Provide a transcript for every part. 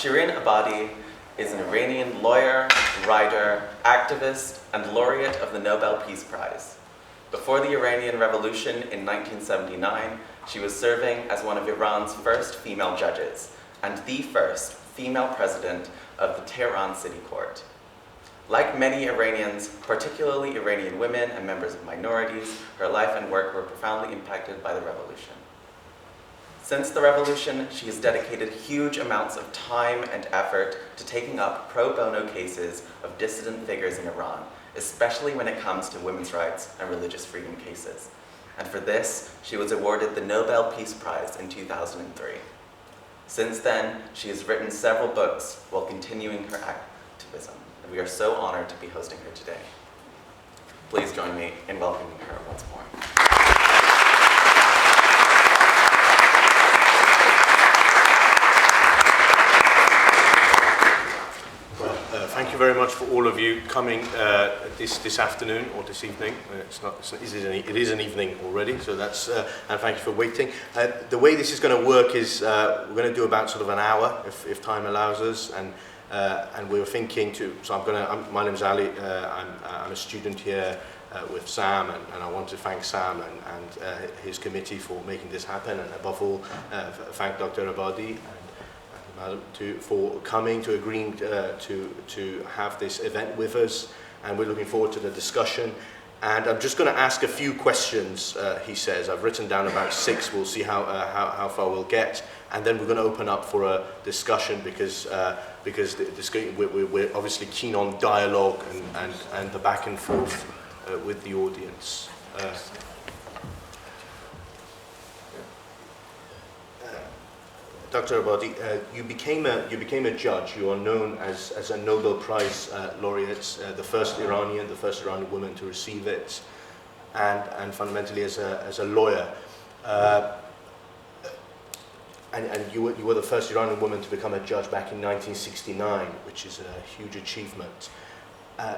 Shirin Ebadi is an Iranian lawyer, writer, activist, and laureate of the Nobel Peace Prize. Before the Iranian Revolution in 1979, she was serving as one of Iran's first female judges and the first female president of the Tehran City Court. Like many Iranians, particularly Iranian women and members of minorities, her life and work were profoundly impacted by the revolution. Since the revolution, she has dedicated huge amounts of time and effort to taking up pro bono cases of dissident figures in Iran, especially when it comes to women's rights and religious freedom cases. And for this, she was awarded the Nobel Peace Prize in 2003. Since then, she has written several books while continuing her activism, and we are so honored to be hosting her today. Please join me in welcoming her once more. Thank you very much for all of you coming this afternoon or this evening. It is an evening already, so that's and thank you for waiting. The way this is going to work is we're going to do about sort of an hour, if time allows us, and we were thinking to. So my name's Ali. I'm a student here with Sam, and I want to thank Sam and his committee for making this happen, and above all, thank Dr. Ebadi for coming, to agreeing to have this event with us, and we're looking forward to the discussion. And I'm just going to ask a few questions, he says. I've written down about 6, we'll see how far we'll get, and then we're going to open up for a discussion because we're obviously keen on dialogue and the back and forth with the audience. Dr. Ebadi, you became a judge. You are known as a Nobel Prize laureate, the first Iranian woman to receive it, and fundamentally as a lawyer. And you were the first Iranian woman to become a judge back in 1969, which is a huge achievement.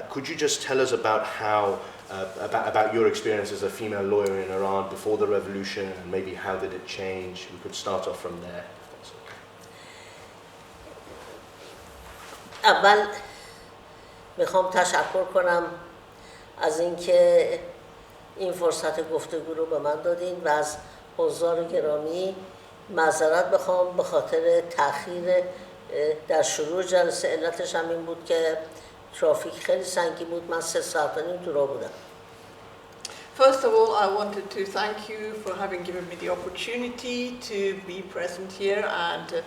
Could you just tell us about about your experience as a female lawyer in Iran before the revolution, and maybe how did it change? We could start off from there. اول میخوام تشکر کنم از اینکه این فرصت گفتگو رو به من دادین و از حضار گرامی معذرت بخوام به خاطر تأخیر در شروع جلسه. علتش هم این بود که ترافیک خیلی سنگین بود. من 3 ساعت و نیم تو راه بودم. First of all, I wanted to thank you for having given me the opportunity to be present here and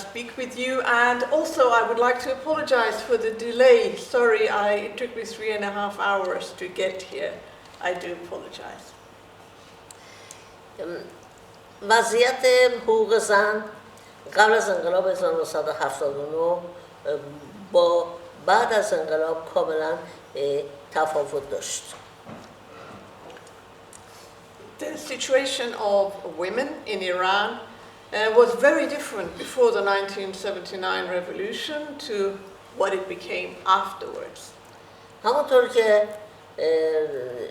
speak with you, and also I would like to apologize for the delay. Sorry, it took me 3.5 hours to get here. I do apologize. وضعیت حقوق زن قبل از انقلاب 1979 با بعد از انقلاب کاملا تفاوت داشت. The situation of women in Iran was very different before the 1979 revolution to what it became afterwards. همونطور که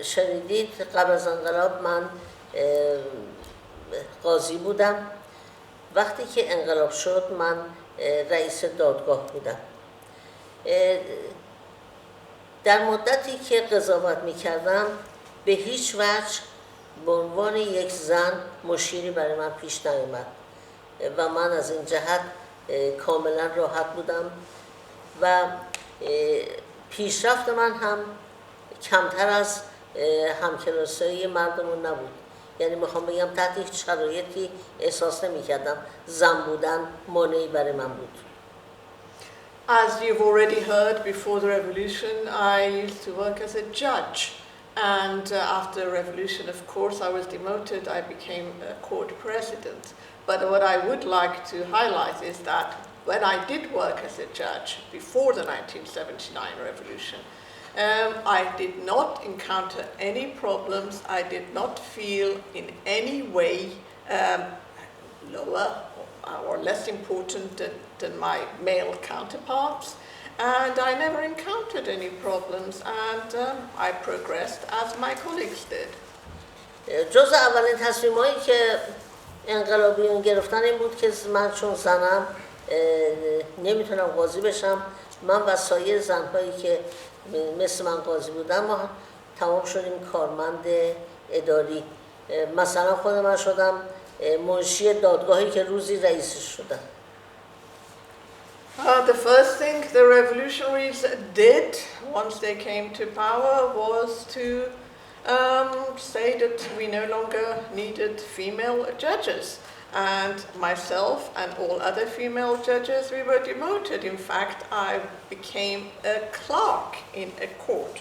شنیدید قبل از انقلاب من قاضی بودم. وقتی که انقلاب شد من رئیس دادگاه بودم. در مدتی که قضاوت می‌کردم به هیچ وجه به عنوان یک زن مشکلی برای من پیش نیامد و من از این جهت کاملا راحت بودم و پیشرفت من هم کمتر از همکلاسی‌های مردمون نبود. یعنی میخوام بگم تحت هیچ شرایطی احساس نمی‌کردم زن بودن مانعی برای من بود. As you've already heard, before the revolution I used to work as a judge, and after the revolution, of course, I was demoted. I became a court president. But what I would like to highlight is that when I did work as a judge before the 1979 revolution, I did not encounter any problems. I did not feel in any way lower or less important than my male counterparts. And I never encountered any problems, and I progressed as my colleagues did. جز اولین تصمیمایی که انقلابیون گرفتن این بود که من چون زنم نمیتونم قاضی بشم. من و سایر زنهایی که مثل من قاضی بودن ما تمام شدیم کارمند اداری. مثلا خود من شدم منشی دادگاهی که روزی رئیسش شدم. The first thing the revolutionaries did once they came to power was to say that we no longer needed female judges. And myself and all other female judges, we were demoted. In fact, I became a clerk in a court.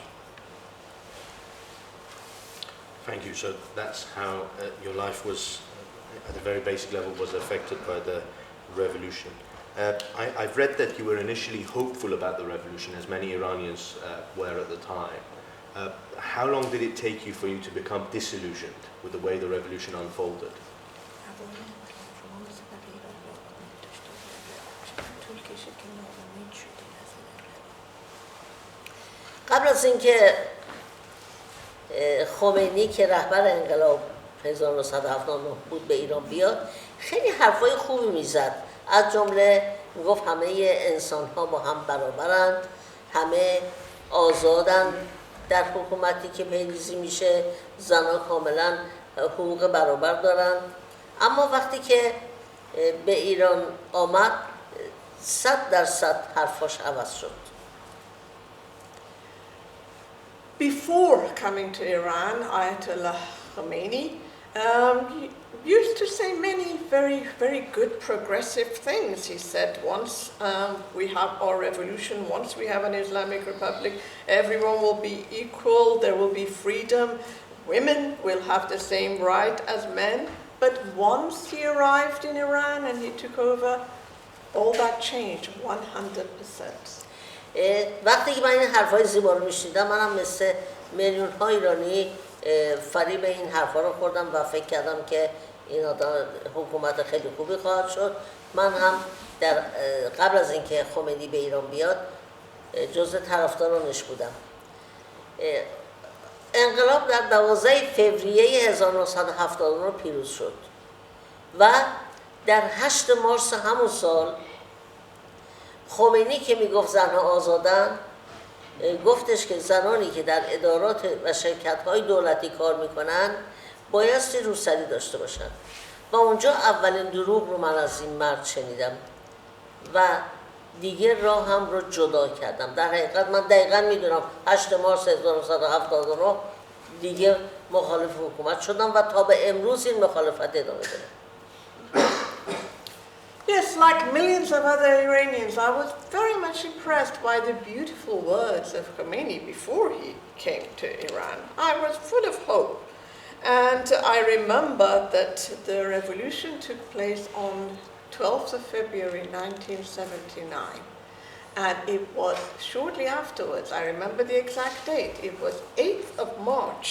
Thank you. So that's how your life was, at a very basic level, was affected by the revolution. I've read that you were initially hopeful about the revolution, as many Iranians were at the time. How long did it take you for you to become disillusioned with the way the revolution unfolded? قبل از اینکه خمینی که رهبر انقلاب 1979 بود به ایران بیاد، خیلی حرفای خوبی میزد. از جمله میگفت همه انسان ها با هم برابرند، همه آزادن در حکومتی که پیریزی میشه، زنان کاملا حقوق برابر دارند. اما وقتی که به ایران آمد 100% حرفاش عوض شد. Before coming to Iran, Ayatollah Khomeini used to say many very, very good progressive things. He said, once we have our revolution, once we have an Islamic Republic, everyone will be equal, there will be freedom, women will have the same right as men. But once he arrived in Iran and he took over, all that changed 100%. وقتی که من این حرفای زیبا رو میشنیدم، منم مثل میلیون ها ایرانی فریب این حرفا رو خوردم و فکر کردم که این آدم حکومت خیلی خوبی خواهد شد. من هم در قبل از اینکه خمینی به ایران بیاد جزء طرفدارانش بودم. انقلاب در 12 فوریه 1979 پیروز شد و در 8 مارس همون سال خمینی که میگفت زنها آزادن، گفتش که زنانی که در ادارات و شرکت‌های دولتی کار میکنن بایستی روسری داشته باشن. و اونجا اولین دروغ رو من از این مرد شنیدم و دیگه راه هم رو جدا کردم. در حقیقت من دقیقا میدونم 8 مارس 1979 دیگه مخالف حکومت شدم و تا به امروز این مخالفت ادامه دارم. Yes, like millions of other Iranians, I was very much impressed by the beautiful words of Khomeini before he came to Iran. I was full of hope. And I remember that the revolution took place on 12th of February 1979. And it was shortly afterwards, I remember the exact date, it was 8th of March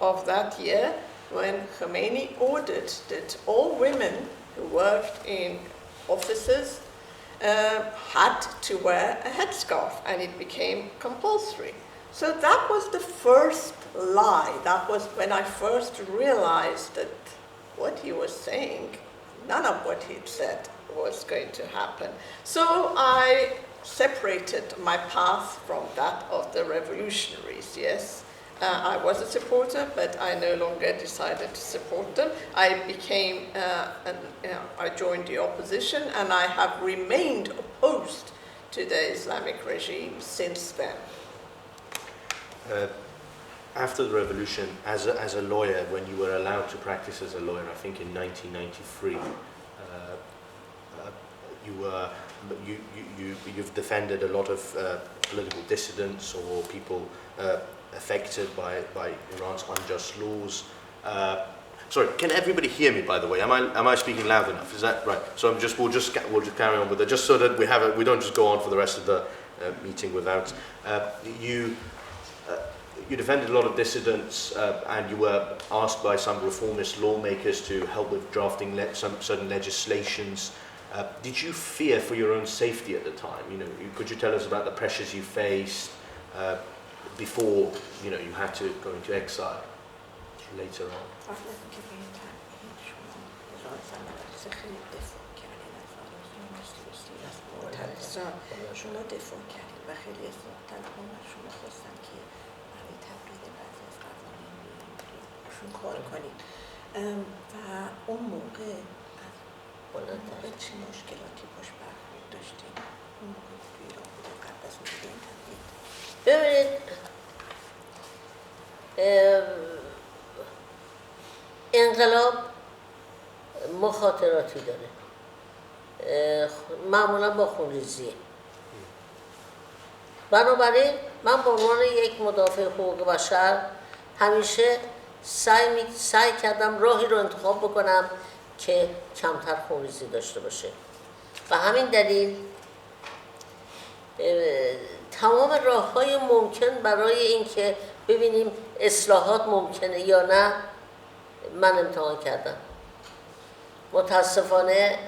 of that year when Khomeini ordered that all women who worked in offices had to wear a headscarf, and it became compulsory. So that was the first lie. That was when I first realized that what he was saying, none of what he'd said was going to happen. So I separated my path from that of the revolutionaries, yes. I was a supporter, but I no longer decided to support them. I joined the opposition, and I have remained opposed to the Islamic regime since then. After the revolution, as a lawyer, when you were allowed to practice as a lawyer, I think in 1993, you've defended a lot of political dissidents or people affected by Iran's unjust laws. Sorry, can everybody hear me? By the way, am I speaking loud enough? Is that right? So we'll just carry on with it, just so that we don't just go on for the rest of the meeting without you defended a lot of dissidents, and you were asked by some reformist lawmakers to help with drafting some certain legislations. Did you fear for your own safety at the time? Could you tell us about the pressures you faced before you had to go into exile later on? محترم شما دفاع کردید و خیلی اصلاح طلبان از شما خواستن که برای تبدیل بعضی از قوانین روشون کار کنید و اون موقع چه مشکلاتی باش برخورد داشتید؟ اون موقع توی ایران بوده قبل از اون این تبدیل؟ ببینید انقلاب مخاطراتی داره، معمولا با خونریزیه. بنابراین من به عنوان یک مدافع حقوق بشر همیشه سعی کردم راهی رو انتخاب بکنم که کمتر خونریزی داشته باشه. و همین دلیل تمام راه‌های ممکن برای اینکه ببینیم اصلاحات ممکنه یا نه من امتحان کردم. متاسفانه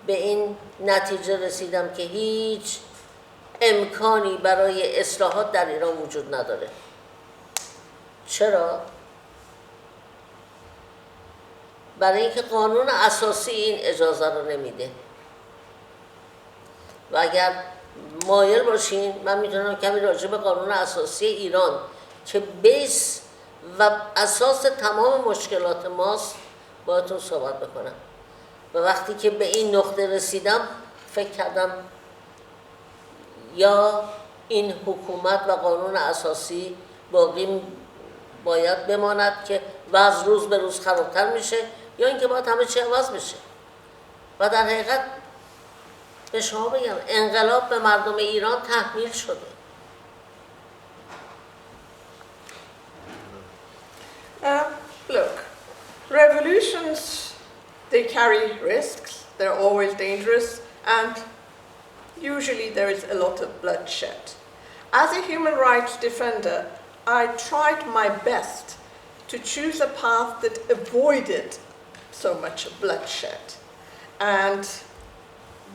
به این نتیجه رسیدم که هیچ امکانی برای اصلاحات در ایران وجود نداره. چرا؟ برای اینکه قانون اساسی این اجازه رو نمیده. و اگر مایل باشین من میتونم کمی راجع به قانون اساسی ایران که بیس و اساس تمام مشکلات ماست باهاتون صحبت بکنم. و وقتی که به این نقطه رسیدم فکر کردم یا این حکومت و قانون اساسی باید بماند که وضع روز به روز خرابتر میشه یا اینکه باید همه چی عوض بشه. و در حقیقت به شما بگم انقلاب به مردم ایران تحمیل شده. Look, revolutions, they carry risks, they're always dangerous, and usually there is a lot of bloodshed. As a human rights defender, I tried my best to choose a path that avoided so much bloodshed. And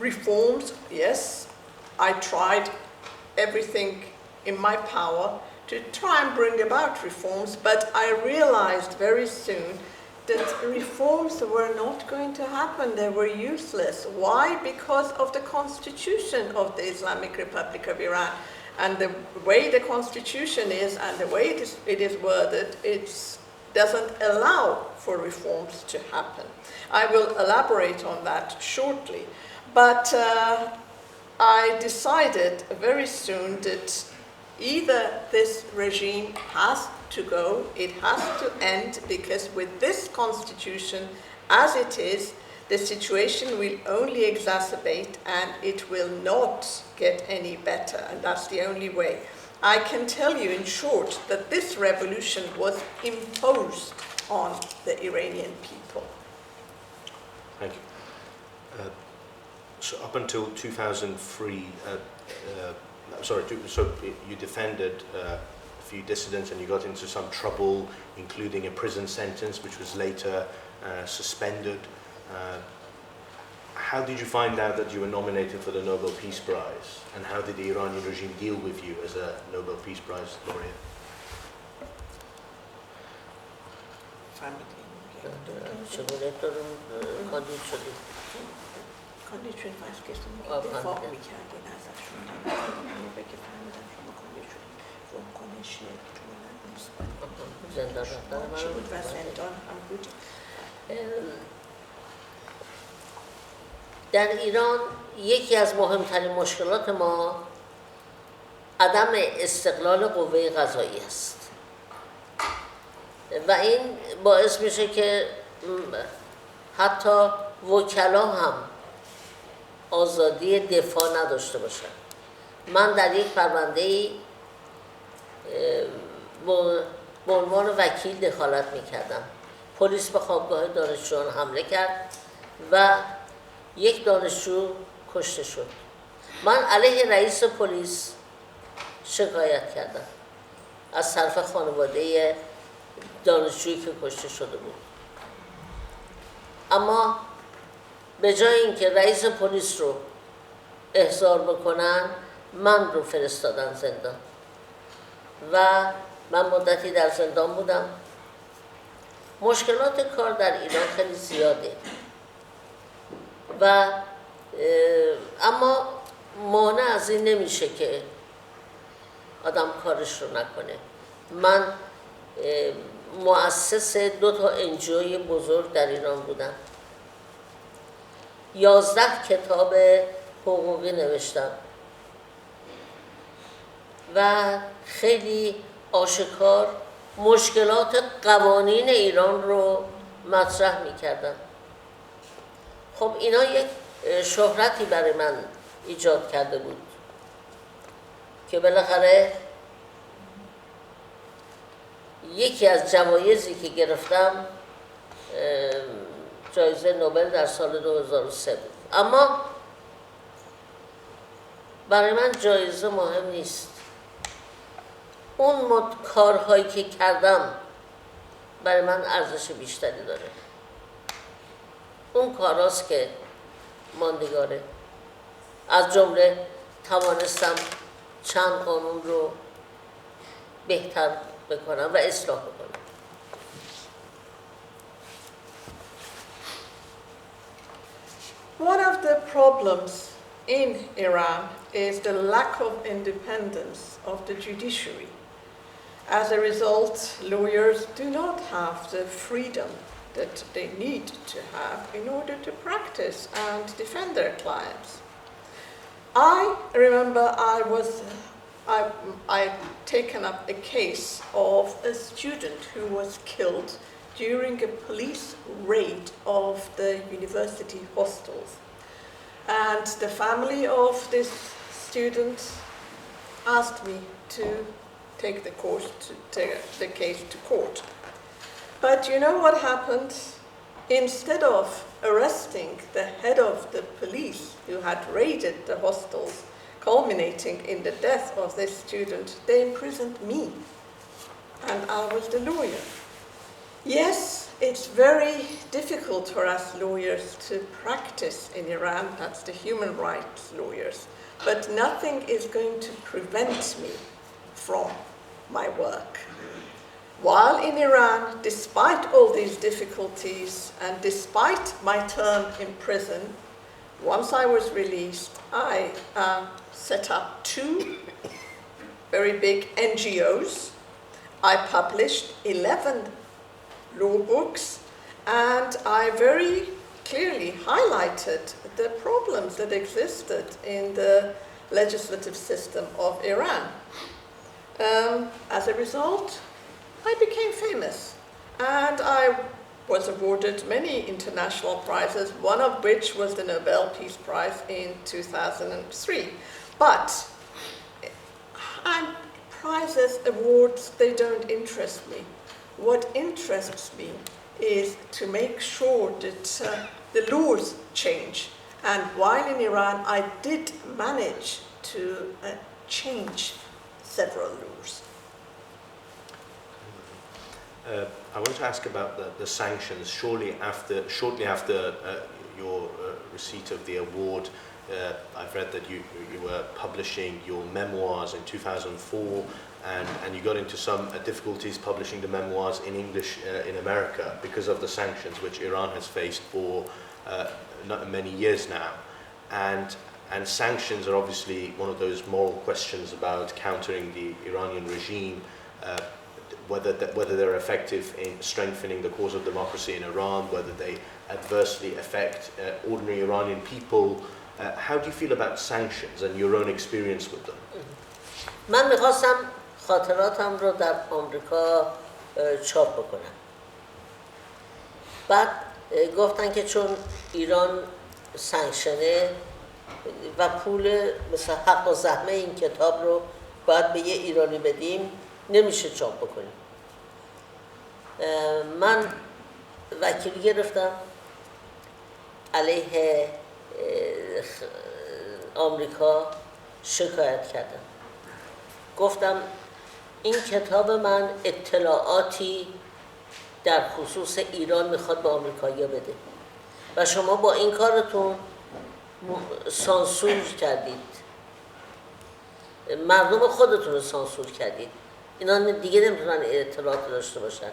reforms, yes, I tried everything in my power to try and bring about reforms, but I realized very soon that reforms were not going to happen. They were useless. Why? Because of the constitution of the Islamic Republic of Iran. And the way the constitution is and the way it is worded, it doesn't allow for reforms to happen. I will elaborate on that shortly. But I decided very soon that either this regime has to go, it has to end, because with this constitution as it is, the situation will only exacerbate and it will not get any better, and that's the only way. I can tell you in short that this revolution was imposed on the Iranian people. Thank you. So up until 2003, so you defended a few dissidents and you got into some trouble, including a prison sentence, which was later suspended. How did you find out that you were nominated for the Nobel Peace Prize? And how did the Iranian regime deal with you as a Nobel Peace Prize laureate? چگونه کاندید شدید؟ کاندید شدید فرض که دفاع میکردین ازشون موقع که فهمیدن شما کاندید شدید واکنش دولت نسبت زندان رفتن چی بود و زندان هم بود؟ در ایران یکی از مهمترین مشکلات ما عدم استقلال قوه قضایی است و این باعث میشه که حتی وکلا هم آزادی دفاع نداشته باشن. من در یک پرونده‌ای به عنوان وکیل دخالت میکردم. پلیس به خوابگاه دانشجویان حمله کرد و یک دانشجو کشته شد. من علیه رئیس پلیس شکایت کردم از طرف خانواده دانشجویی که کشته شده بود. اما به جای اینکه رئیس پلیس رو احضار بکنن من رو فرستادن زندان و من مدتی در زندان بودم. مشکلات کار در ایران خیلی زیاده و اما مانع از این نمیشه که آدم کارش رو نکنه. من مؤسس 2 تا انجیوی بزرگ در ایران بودم. 11 کتاب حقوقی نوشتم و خیلی آشکار مشکلات قوانین ایران رو مطرح می‌کردم. خب اینا یک شهرتی برای من ایجاد کرده بود که بالاخره یکی از جوایزی که گرفتم جایزه نوبل در سال 2003 بود. اما برای من جایزه مهم نیست. اون کارهایی که کردم برای من ارزش بیشتری داره. اون کاراست که ماندگاره. از جمله توانستم چند قانون رو بهتر بکنم و اصلاح بکنم. One of the problems in Iran is the lack of independence of the judiciary. As a result, lawyers do not have the freedom that they need to have in order to practice and defend their clients. I remember I'd taken up a case of a student who was killed during a police raid of the university hostels. And the family of this student asked me to take the case to court. But you know what happened? Instead of arresting the head of the police who had raided the hostels, culminating in the death of this student, they imprisoned me. And I was the lawyer. Yes, it's very difficult for us lawyers to practice in Iran, that's the human rights lawyers, but nothing is going to prevent me from my work. While in Iran, despite all these difficulties and despite my term in prison, once I was released, I set up 2 very big NGOs. I published 11 law books, and I very clearly highlighted the problems that existed in the legislative system of Iran. As a result, I became famous, and I was awarded many international prizes, one of which was the Nobel Peace Prize in 2003. But prizes, awards, they don't interest me. What interests me is to make sure that the laws change. And while in Iran, I did manage to change several laws. I want to ask about the sanctions. Shortly after your receipt of the award, I've read that you were publishing your memoirs in 2004, and you got into some difficulties publishing the memoirs in English in America because of the sanctions which Iran has faced for not many years now. And sanctions are obviously one of those moral questions about countering the Iranian regime, whether they're effective in strengthening the cause of democracy in Iran, whether they adversely affect ordinary Iranian people. How do you feel about sanctions and your own experience with them? من میخواستم خاطراتم رو در آمریکا چاپ بکنم. بعد گفتن که چون ایران سانکشنه و پول مثل حق و زحمه این کتاب رو باید به یه ایرانی بدیم، نمیشه چاپ بکنیم. من وکیل گرفتم علیه آمریکا شکایت کردم. گفتم این کتاب من اطلاعاتی در خصوص ایران میخواد به آمریکایی‌ها بده و شما با این کارتون سانسور کردید، مردم خودتون رو سانسور کردید، اینا دیگه نمیتونن اطلاعات داشته باشن.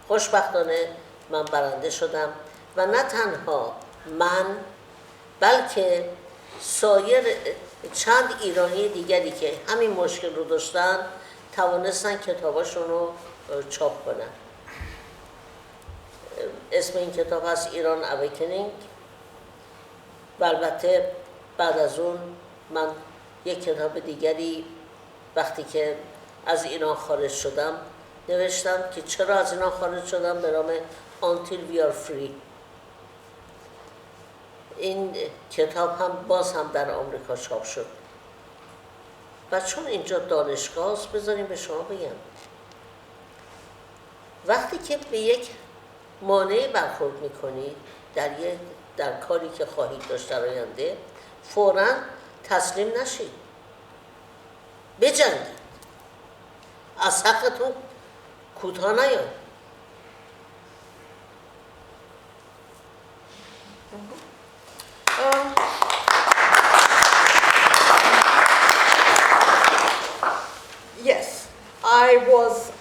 خوشبختانه من برنده شدم و نه تنها من بلکه سایر چند ایرانی دیگری که همین مشکل رو داشتن توانستن کتاباشون رو چاپ کنن. اسم این کتاب هست ایران اویکنینگ و البته بعد از اون من یک کتاب دیگری وقتی که از ایران خارج شدم نوشتم که چرا از ایران خارج شدم به نام Until We Are Free. این کتاب هم باز هم در آمریکا چاپ شد و چون اینجا دانشگاه است بذاریم به شما بگم وقتی که به یک مانعی برخورد میکنید در کاری که خواهید داشت در آینده فوراً تسلیم نشید، بجنگید، از حقتون کوتاه نیایید. Yes, I was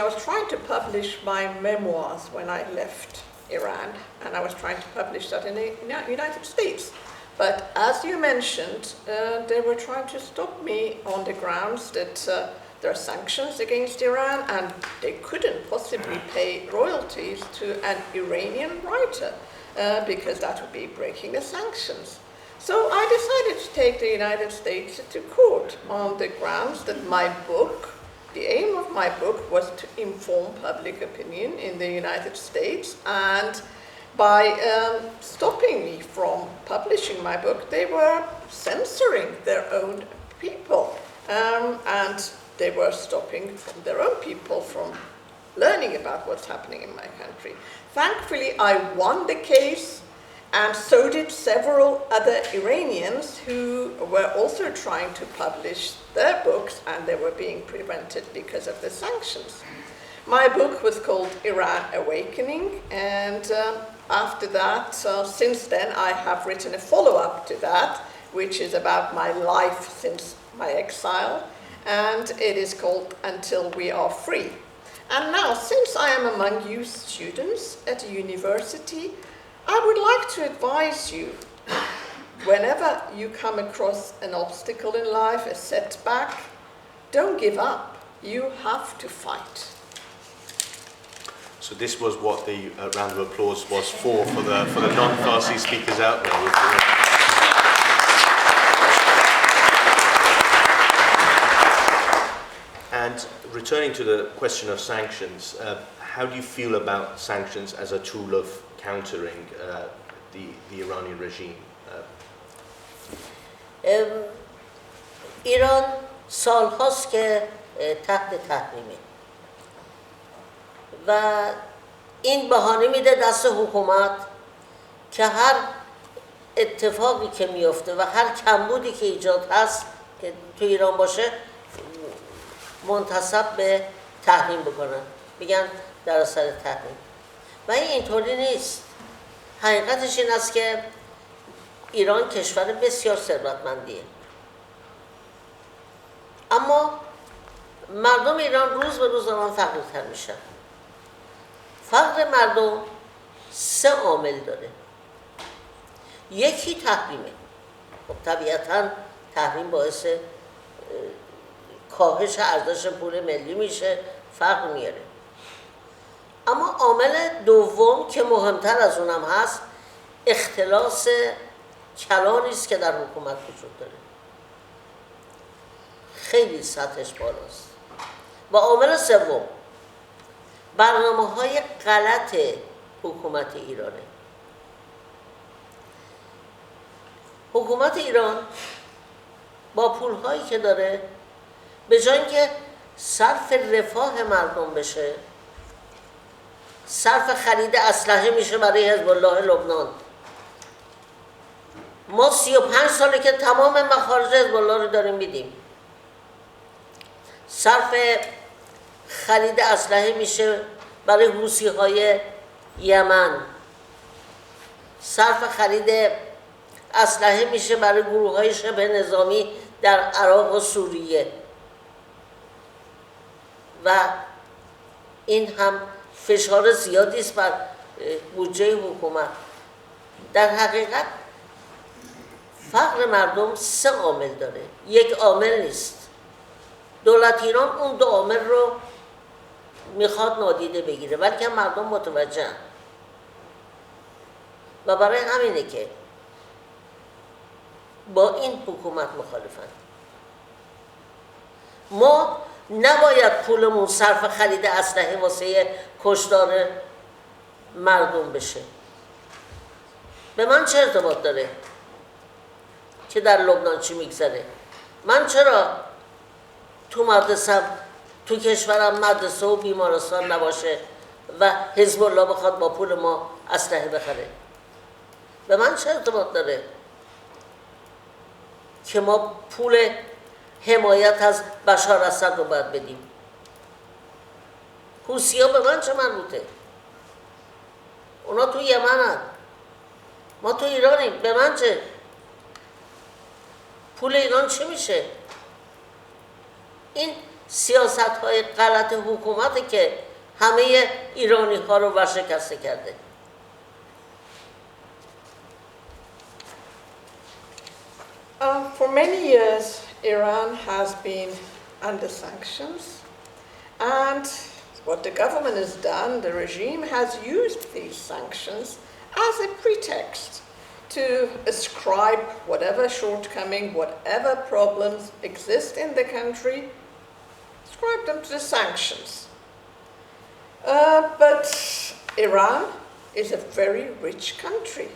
I was trying to publish my memoirs when I left Iran, and I was trying to publish that in the United States. But as you mentioned, they were trying to stop me on the grounds that there are sanctions against Iran and they couldn't possibly pay royalties to an Iranian writer because that would be breaking the sanctions. So I decided to take the United States to court on the grounds that my book, the aim of my book was to inform public opinion in the United States, and by stopping me from publishing my book, they were censoring their own people, and they were stopping from their own people from learning about what's happening in my country. Thankfully, I won the case, and so did several other Iranians who were also trying to publish their books, and they were being prevented because of the sanctions. My book was called Iran Awakening, and after that, since then, I have written a follow-up to that, which is about my life since my exile, and it is called Until We Are Free. And now, since I am among you students at a university, I would like to advise you, whenever you come across an obstacle in life, a setback, don't give up. You have to fight. So this was what the round of applause was for the non-Farsi speakers out there. And returning to the question of sanctions, how do you feel about sanctions as a tool of countering the Iranian regime? ایران سالهاست که تحت تحریمه و این بهانه میده دست حکومت که هر اتفاقی که میفته و هر کمبودی که ایجاد هست که تو ایران باشه منتسب به تحریم بکنن، میگن در اثر تحریم. و اینطوری نیست. حقیقتش این است که ایران کشور بسیار ثروتمندیه، اما مردم ایران روز به روز دارن فقیرتر میشن. فقر مردم 3 عامل داره. یکی تحریمه. خب طبیعتاً تحریم باعث کاهش ارزش پول ملی میشه، فقر میاره. اما عامل دوم که مهمتر از اونم هست، اختلاس کلانی است که در حکومت وجود داره. خیلی سطحش بالاست. و عامل سوم، برنامه‌های غلط حکومت ایرانه. حکومت ایران با پول‌هایی که داره به جای اینکه صرف رفاه مردم بشه، صرف خرید اسلحه میشه برای حزب الله لبنان. ما 35 ساله که تمام مخارج حزب الله رو داریم میدیم. صرف خرید اسلحه میشه برای حوثی‌های یمن. صرف خرید اسلحه میشه برای گروه‌های شبه نظامی در عراق و سوریه. و این هم فشار زیادی است بر بودجه حکومت. در حقیقت فقر مردم 3 عامل داره، یک عامل نیست. دولت ایران اون 2 عامل رو میخواد نادیده بگیره، بلکه مردم متوجه هم. و برای همینه که با این حکومت مخالفن. ما نباید پولمون صرف خرید اسلحه واسه کشتار مردم بشه. به من چه ارتباط داره که در لبنان چی میگذره؟ من چرا تو مدرسم، تو کشورم مدرسه و بیمارستان نباشه و حزب الله بخواد با پول ما اسلحه بخره؟ به من چه ارتباط داره که ما پول حمایت از بشار اسد رو باید بدیم؟ حوثی‌ها به من چه مربوطه؟ اونا تو یمنن، ما تو ایرانیم، به من چه؟ پول ایران چی میشه؟ این سیاست های غلط حکومته که همه ایرانی ها رو ورشکسته کرده. For many years, Iran has been under sanctions, and what the government has done, the regime has used these sanctions as a pretext to ascribe whatever shortcoming, whatever problems exist in the country, ascribe them to the sanctions. But Iran is a very rich country.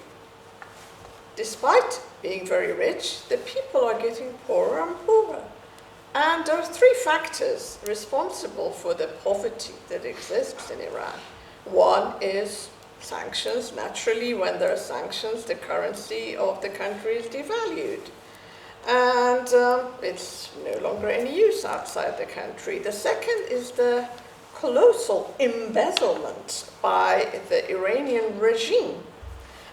Despite being very rich, the people are getting poorer and poorer. And there are 3 factors responsible for the poverty that exists in Iran. One is sanctions. Naturally, when there are sanctions, the currency of the country is devalued. And it's no longer any use outside the country. The second is the colossal embezzlement by the Iranian regime.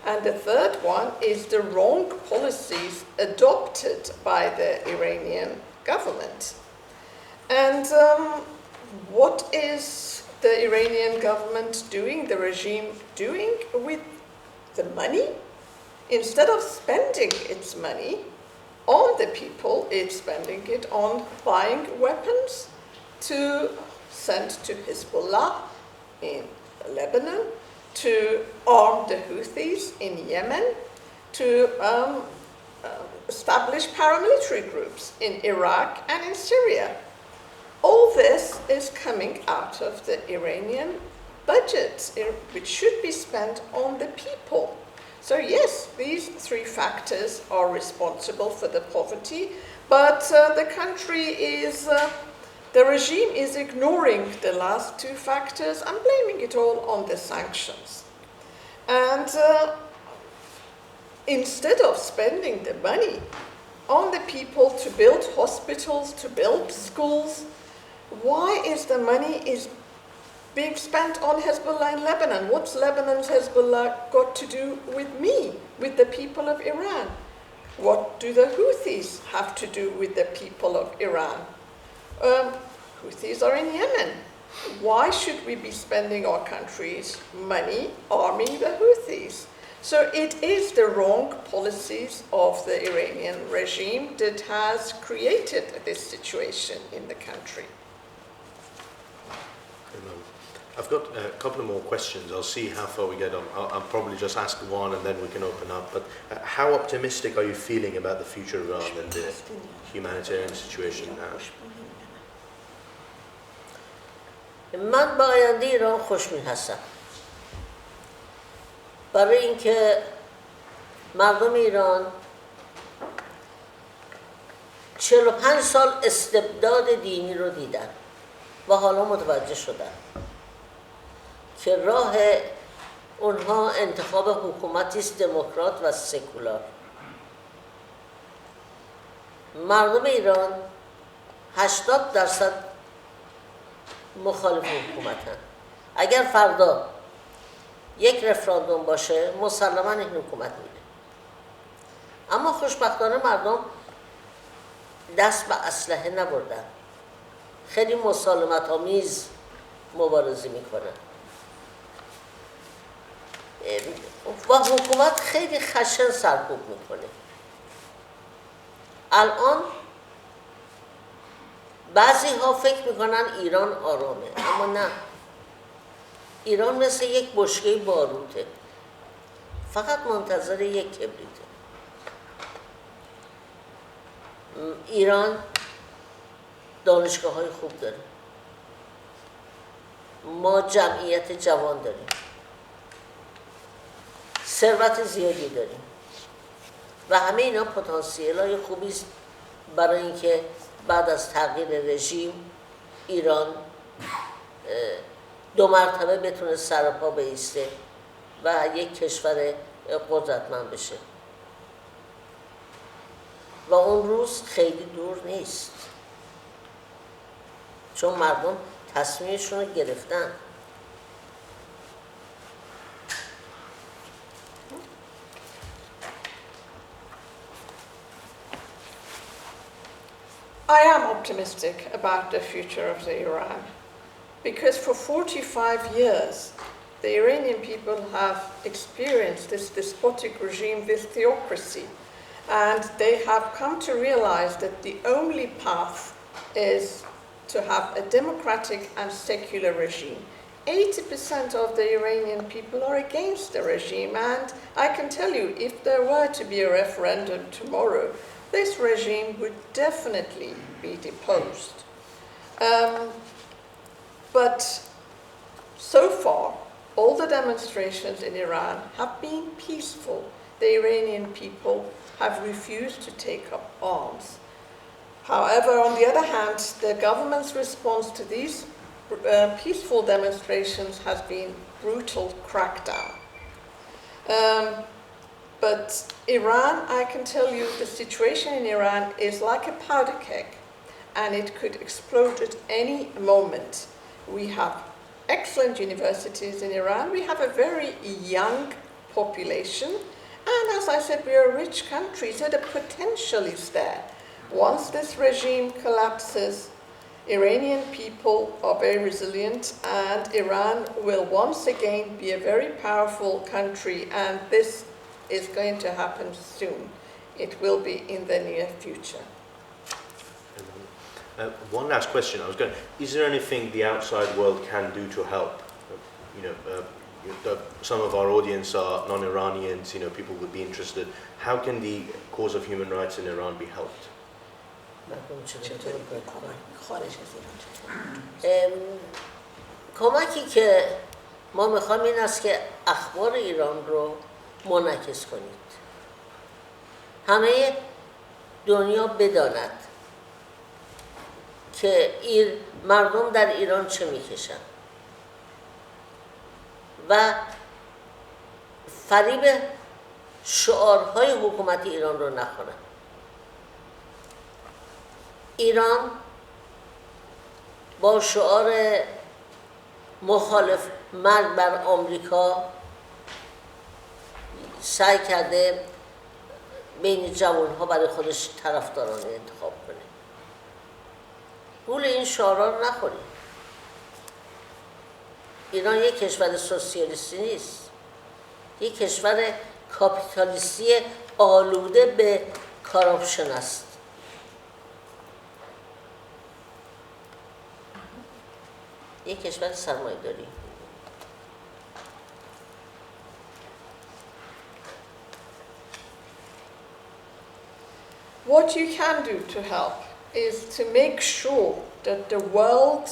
And the third one is the wrong policies adopted by the Iranian government. And what is the Iranian government doing, the regime doing with the money? Instead of spending its money on the people, it's spending it on buying weapons to send to Hezbollah in Lebanon, to arm the Houthis in Yemen, to establish paramilitary groups in Iraq and in Syria. All this is coming out of the Iranian budget, which should be spent on the people. So yes, these 3 factors are responsible for the poverty, but the country is, the regime is ignoring the last 2 factors and blaming it all on the sanctions. And instead of spending the money on the people to build hospitals, to build schools, why is the money being spent on Hezbollah in Lebanon? What's Lebanon's Hezbollah got to do with me, with the people of Iran? What do the Houthis have to do with the people of Iran? Houthis are in Yemen. Why should we be spending our country's money arming the Houthis? So it is the wrong policies of the Iranian regime that has created this situation in the country. I've got a couple of more questions. I'll see how far we get on. I'll probably just ask one and then we can open up. But how optimistic are you feeling about the future of Iran and the humanitarian situation now? من با آینده ایران خوشبین هستم، برای اینکه مردم ایران 45 سال استبداد دینی رو دیدن و حالا متوجه شدن که راه اونها انتخاب حکومتی است دموکرات و سکولار. مردم ایران 80% مخالف حکومتن. اگر فردا یک رفراندوم باشه مسلما این حکومت میره. اما خوشبختانه مردم دست به اسلحه نبردن، خیلی مسالمت آمیز مبارزه میکنن. و حکومت خیلی خشن سرکوب میکنه. الان بعضی ها فکر میکنن ایران آرامه، اما نه، ایران مثل یک بشکه باروته، فقط منتظر یک کبریته. ایران دانشگاه های خوب داره، ما جمعیت جوان داریم، ثروت زیادی داریم و همه اینا پتانسیل های خوبی است برای اینکه بعد از تغییر رژیم ایران 2 مرتبه بتونه سر پا بایسته و یک کشور قدرتمند بشه و اون روز خیلی دور نیست، چون مردم تصمیمشون رو گرفتن. I am optimistic about the future of the Iran because for 45 years the Iranian people have experienced this despotic regime with theocracy, and they have come to realize that the only path is to have a democratic and secular regime. 80% of the Iranian people are against the regime, and I can tell you, if there were to be a referendum tomorrow, this regime would definitely be deposed. But so far, all the demonstrations in Iran have been peaceful. The Iranian people have refused to take up arms. However, on the other hand, the government's response to these peaceful demonstrations has been brutal crackdown. But Iran, I can tell you, the situation in Iran is like a powder keg, and it could explode at any moment. We have excellent universities in Iran. We have a very young population. And as I said, we are a rich country, so the potential is there. Once this regime collapses, Iranian people are very resilient, and Iran will once again be a very powerful country, and this is going to happen soon. It will be in the near future. One last question. Is there anything the outside world can do to help? Some of our audience are non-Iranians, people would be interested. How can the cause of human rights in Iran be helped? کمکی که ما میخوام این است که اخبار ایران رو منعکس کنید، همه دنیا بداند که مردم در ایران چه میکشن و فریب شعارهای حکومت ایران رو نخورن. ایران با شعار مخالف مرگ بر آمریکا سعی کرده بین جوانها برای خودش طرفداران انتخاب کنه. گول این شعارها رو نخورید. ایران یک کشور سوسیالیستی نیست، یک کشور کاپیتالیستی آلوده به کاراپشن است. یک کشور سرمایه‌داری. What you can do to help is to make sure that the world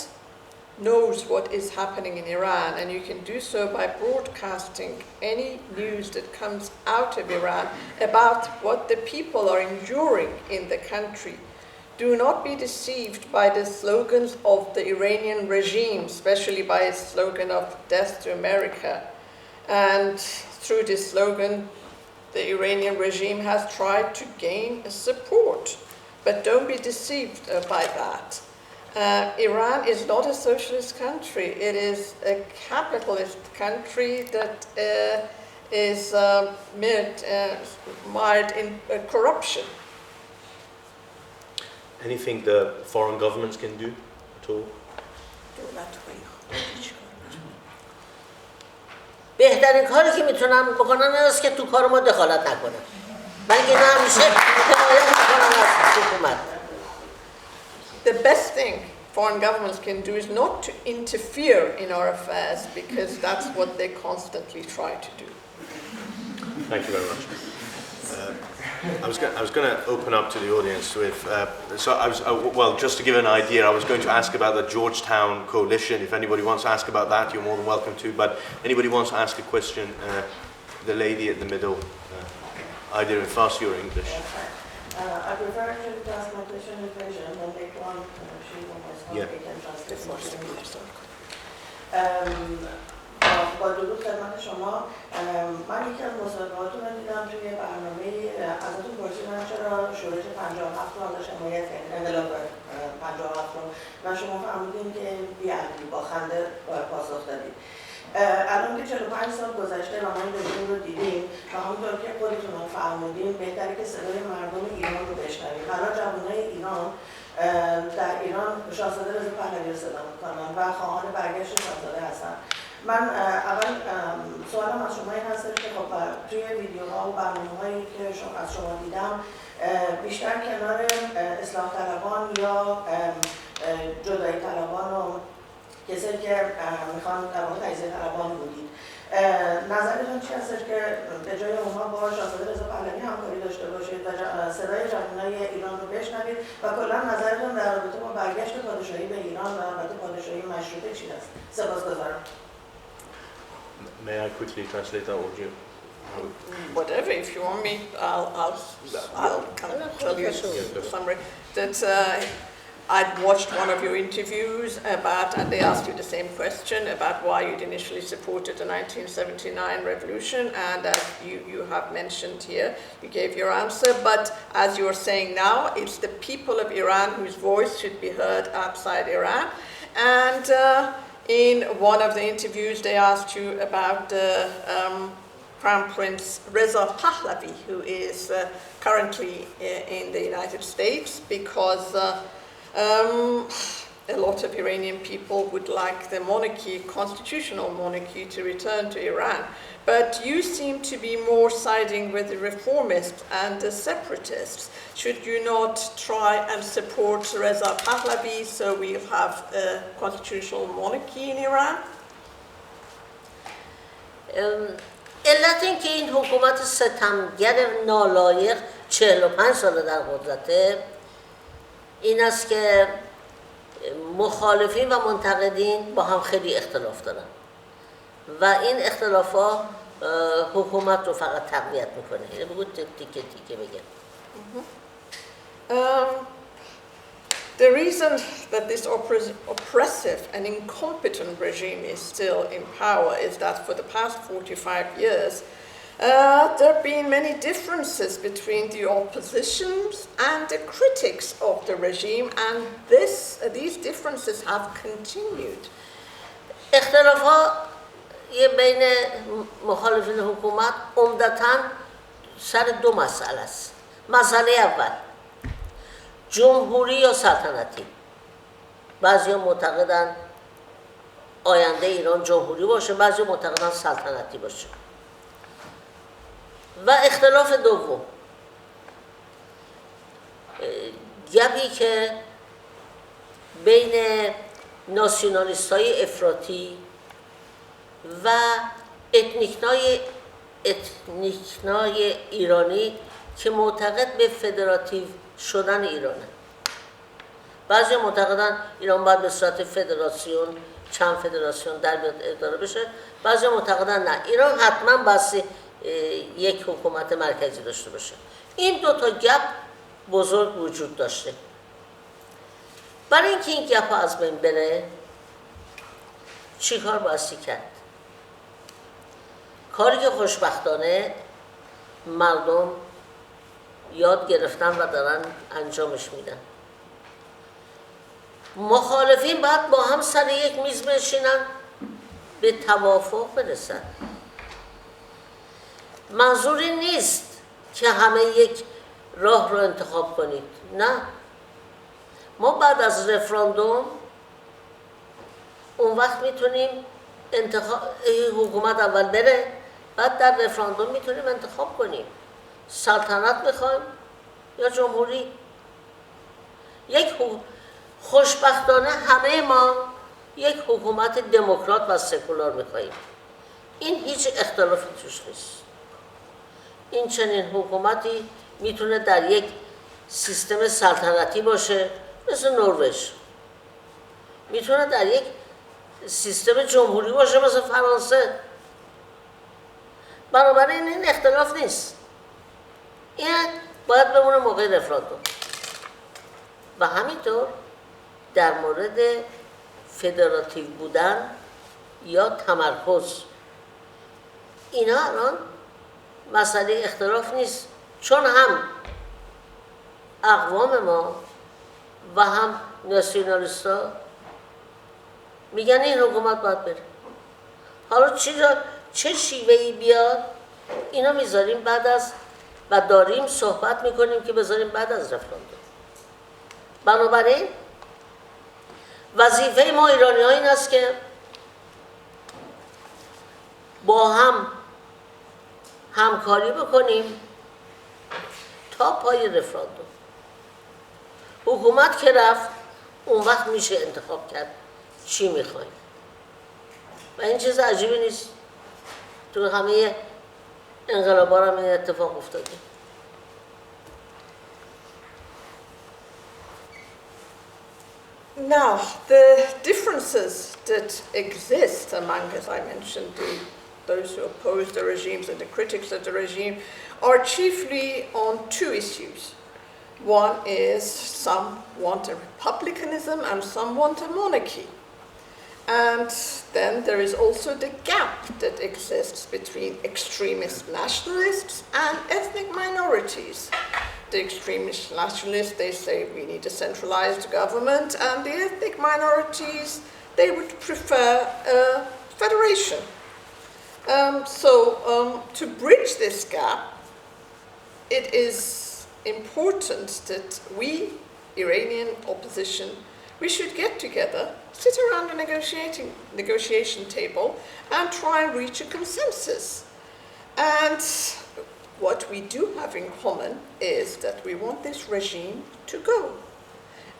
knows what is happening in Iran, and you can do so by broadcasting any news that comes out of Iran about what the people are enduring in the country. Do not be deceived by the slogans of the Iranian regime, especially by its slogan of death to America. And through this slogan, the Iranian regime has tried to gain support. But don't be deceived by that. Iran is not a socialist country. It is a capitalist country that is mired in corruption. Anything the foreign governments can do at all? بهترین کاری که میتونن بکنن است که تو کار ما دخالت نکنن. من اینا همیشه حمایت میکنم از حکومت. The best thing foreign governments can do is not to interfere in our affairs, because that's what they constantly try to do. Thank you very much. I was going to open up to the audience with, well, just to give an idea, I was going to ask about the Georgetown Coalition. If anybody wants to ask about that, you're more than welcome to. But anybody wants to ask a question, the lady at the middle, either in Farsi or English. I prefer to ask my question in Persian, and later on, she or myself can translate more in English. با درود خدمت شما. من یکی از مصاحبه‌هاتون رو دیدم توی برنامه ازتون پرسیدن چرا شورش 57 رو ازش حمایت کردین، انقلاب 57 رو، و شما فرمودین که بی‌عقلی با خنده پاسخ دادید. الان که 45 سال گذشته و ما این رژیم رو دیدیم و همونطور که خودتون هم فرمودین بهتره که صدای مردم ایران رو بشنویم. الان جوانای ایران در ایران شاهزاده رضا پهلوی رو صدا میکنن و خواهان برگشت شاهزاده هستن. من اول سوالم از شما این هست که خب توی ویدیوها و برنامه‌هایی که از شما دیدم بیشتر کنار اصلاح طلبان یا جدایی طلبان و کسایی که میخوان در واقع تجزیه طلبان بودید. نظرتون چی هستش که به جای اونها با شاهزاده رضا پهلوی همکاری داشته باشید و صدای جوانای ایران رو بشنوید و کلا نظرتون در رابطه با برگشت پادشاهی به ایران و البته پادشاهی مشروطه چی هست؟ سپاسگزارم. May I quickly translate that, or do you? Whatever, if you want me, I'll kind of tell you the summary. That I'd watched one of your interviews about, and they asked you the same question about why you'd initially supported the 1979 revolution, and as you have mentioned here, you gave your answer, but as you're saying now, it's the people of Iran whose voice should be heard outside Iran. And in one of the interviews, they asked you about Crown Prince Reza Pahlavi, who is currently in the United States, because a lot of Iranian people would like the monarchy, constitutional monarchy, to return to Iran. But you seem to be more siding with the reformists and the separatists. Should you not try and support Reza Pahlavi so we'll have a constitutional monarchy in Iran? علت این که این حکومت ستمگر نالایق 45 ساله در قدرته این است که مخالفین و منتقدین با هم خیلی اختلاف دارن و این اختلافات حکومت رو فقط تقویت میکنه. اینو بگو تیکه تیکه بگم. The reason that this oppressive and incompetent regime is still in power is that for the past 45 years, there have been many differences between the oppositions and the critics of the regime, and these differences have continued. اختلافات بین مخالفین حکومت عمدتاً سر دو مسئله است. مسئله اول جمهوری یا سلطنتی. بعضیا معتقدن آینده ایران جمهوری باشه، بعضیا معتقدن سلطنتی باشه. و اختلاف دوم گپی که بین ناسیونالیست‌های افراطی و اتنیک‌های ایرانی که معتقد به فدراتیو شدن ایرانه. بعضی معتقدن ایران باید به صورت فدراسیون، چند فدراسیون در بیاد اداره بشه. بعضی معتقدن نه، ایران حتما باید یک حکومت مرکزی داشته باشه. این دو تا گپ بزرگ وجود داشته. برای اینکه این گپ ها از بین بره چی کار بایستی کرد؟ کاری که خوشبختانه مردم یاد گرفتن و دارن انجامش میدن. مخالفین باید با هم سر یک میز بشینن به توافق برسن. منظوری نیست که همه یک راه رو انتخاب کنید. نه، ما بعد از رفراندوم اون وقت میتونیم حکومت اول بره، بعد در رفراندوم میتونیم انتخاب کنیم سلطنت میخوایم یا جمهوری. خوشبختانه همه ما یک حکومت دموکرات و سکولار میخواهیم. این هیچ اختلافی توش نیست. این چنین حکومتی میتونه در یک سیستم سلطنتی باشه مثل نروژ، میتونه در یک سیستم جمهوری باشه مثل فرانسه. بنابراین این اختلاف نیست. این باید بمونه موقع رفراندوم. و همینطور در مورد فدراتیو بودن یا تمرکز، اینا الان مسئله اختلاف نیست، چون هم اقوام ما و هم ناسیونالیستا میگن این حکومت باید بره. حالا چه شیوهی بیاد اینا میذاریم بعد از و داریم صحبت میکنیم که بذاریم بعد از رفراندوم. بنابراین وظیفه ما ایرانی ها این است که با هم همکاری بکنیم تا پای رفراندوم. حکومت که رفت اون وقت میشه انتخاب کرد چی میخوایم. و این چیز عجیبی نیست، تو همه انقلاب‌ها هم این اتفاق افتاده. Now, the differences that exist among, as I mentioned, those who oppose the regimes and the critics of the regime are chiefly on two issues. One is some want a republicanism and some want a monarchy. And then there is also the gap that exists between extremist nationalists and ethnic minorities. The extremist nationalists, they say we need a centralized government, and the ethnic minorities, they would prefer a federation. To bridge this gap, it is important that we, Iranian opposition, we should get together, sit around a negotiation table and try and reach a consensus. And what we do have in common is that we want this regime to go.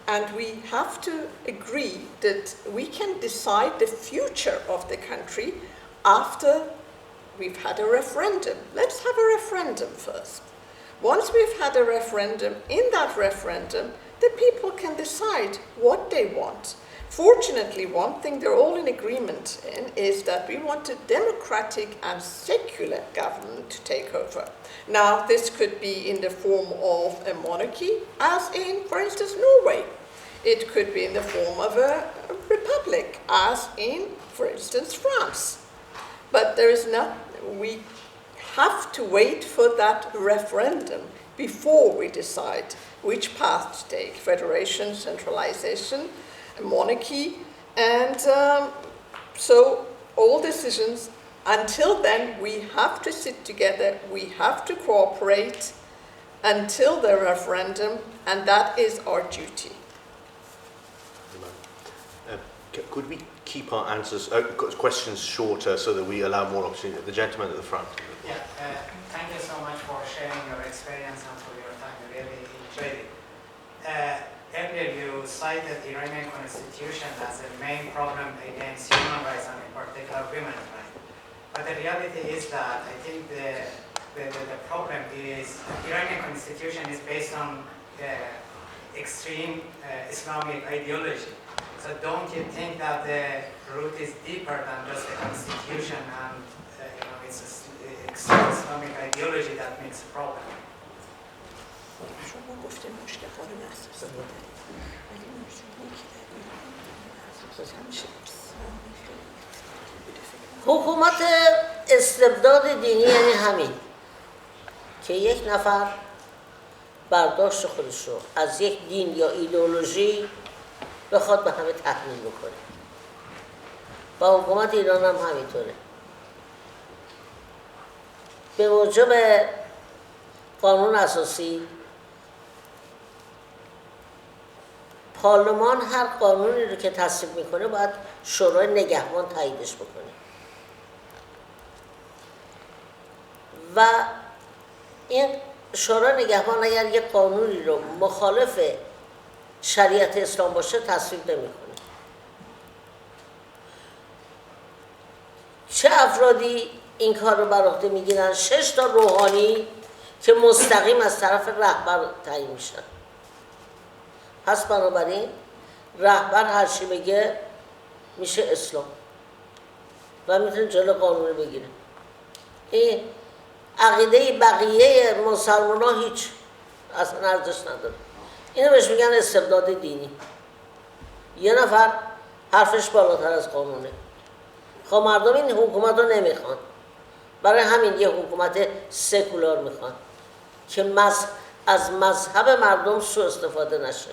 And we have to agree that we can decide the future of the country after we've had a referendum. Let's have a referendum first. Once we've had a referendum, in that referendum, the people can decide what they want. Fortunately, one thing they're all in agreement in is that we want a democratic and secular government to take over. Now, this could be in the form of a monarchy, as in, for instance, Norway. It could be in the form of a republic, as in, for instance, France. But there is not, we have to wait for that referendum before we decide which path to take, federation, centralization, monarchy, and so all decisions, until then we have to sit together, we have to cooperate until the referendum, and that is our duty. Could we keep our questions shorter so that we allow more opportunity? The gentleman at the front. Yeah, thank you so much for sharing your experience and for your time. We really enjoyed it. Earlier you cited the Iranian constitution as the main problem against human rights and in particular women's rights. But the reality is that I think the problem is the Iranian constitution is based on extreme Islamic ideology. So don't you think that the root is deeper than just the constitution and it's extreme Islamic ideology that makes a problem? حکومت استبداد دینی یعنی همین که یک نفر برداشت خودش رو از یک دین یا ایدئولوژی بخواد به همه تحمیل بکنه. و حکومت ایران هم همینطوره. به موجب قانون اساسی پارلمان هر قانونی رو که تصویب میکنه باید شورای نگهبان تاییدش بکنه. و این شورای نگهبان اگر یک قانونی رو مخالف شریعت اسلام باشه تصویب نمیکنه. چه افرادی این کار رو بر عهده میگیرن؟ 6 تا روحانی که مستقیم از طرف رهبر تعیین میشن. پس بنابراین رهبر هر چی بگه میشه اسلام و میتونه جلو قانون بگیره. این عقیده بقیه مسلمان ها هیچ اصلا ارزش نداره. اینو بهش میگن استبداد دینی. یه نفر حرفش بالاتر از قانونه. خب مردم این حکومت رو نمیخوان، برای همین یه حکومت سکولار میخوان که از مذهب مردم سوء استفاده نشه.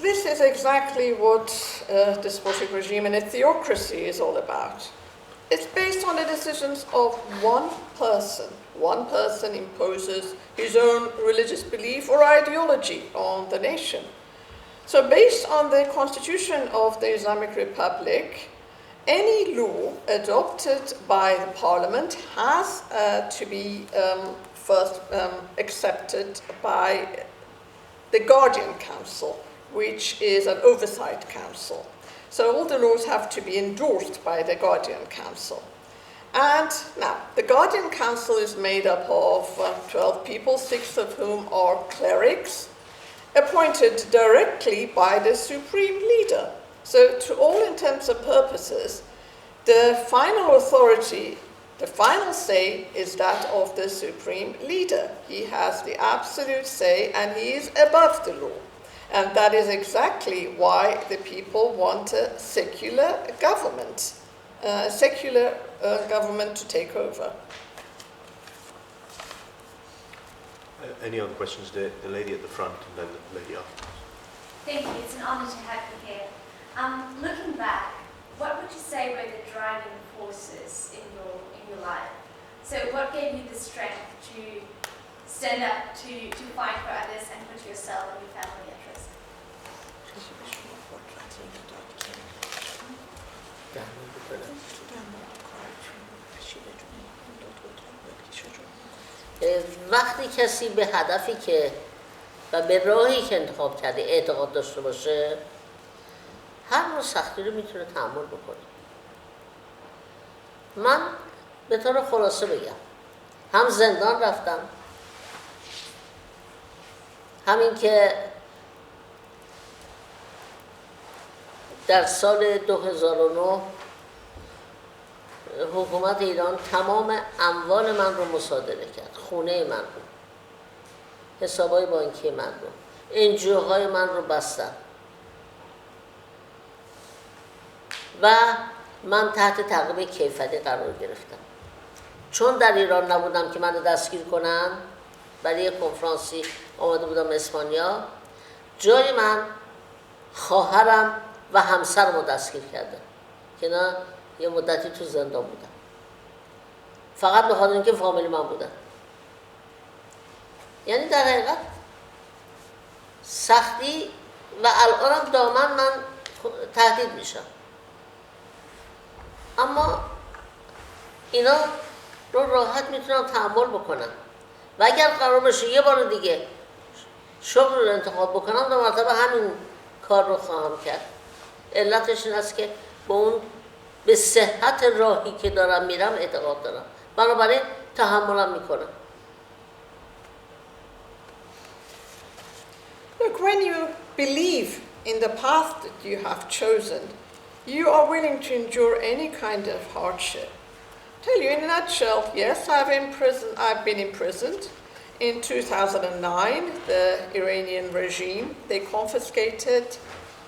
This is exactly what a despotic regime and a theocracy is all about. It's based on the decisions of one person. One person imposes his own religious belief or ideology on the nation. So based on the constitution of the Islamic Republic, any law adopted by the parliament has to be first accepted by the Guardian Council, which is an oversight council. So all the laws have to be endorsed by the Guardian Council. And now, the Guardian Council is made up of 12 people, 6 of whom are clerics, appointed directly by the supreme leader. So to all intents and purposes, the final authority, the final say is that of the supreme leader. He has the absolute say and he is above the law. And that is exactly why the people want a secular government, government to take over. Any other questions? The lady at the front and then the lady after. Thank you. It's an honor to have you here. Looking back, what would you say were the driving forces in your life? So what gave you the strength to stand up, to fight for others and put yourself and your family at risk? وقتی کسی به هدفی که و به راهی که انتخاب کرده اعتقاد داشته باشه، هر نوع سختی رو میتونه تحمل بکنه. من به طور خلاصه بگم، هم زندان رفتم، همین که در سال 2009 حکومت ایران تمام اموال من رو مصادره کرد، خونه من رو، حسابای بانکی من رو، انجیوهای من رو بستن و من تحت تعقیب کیفری قرار گرفتم. چون در ایران نبودم که منو دستگیر کنن، برای یک کنفرانسی آمده بودم اسپانیا، جای من خواهرم و همسرمو دستگیر کردن که نه یه مدتی تو زندان بودم، فقط به خاطر اینکه فامیل من بودن. یعنی در حقیقت سختی و الانم دامن من تهدید میشم، اما اینا رو راحت میتونم تحمل بکنم و اگر قرار بشه یه بار دیگه شغل رو انتخاب بکنم، دو مرتبه همین کار رو خواهم کرد. علتش این است که به صحت راهی که دارم میرم اعتقاد دارم، بنابراین تحملم میکنم. Look, when you believe in the path that you have chosen, you are willing to endure any kind of hardship. Tell you in a nutshell, yes, I've been imprisoned. In 2009, the Iranian regime, they confiscated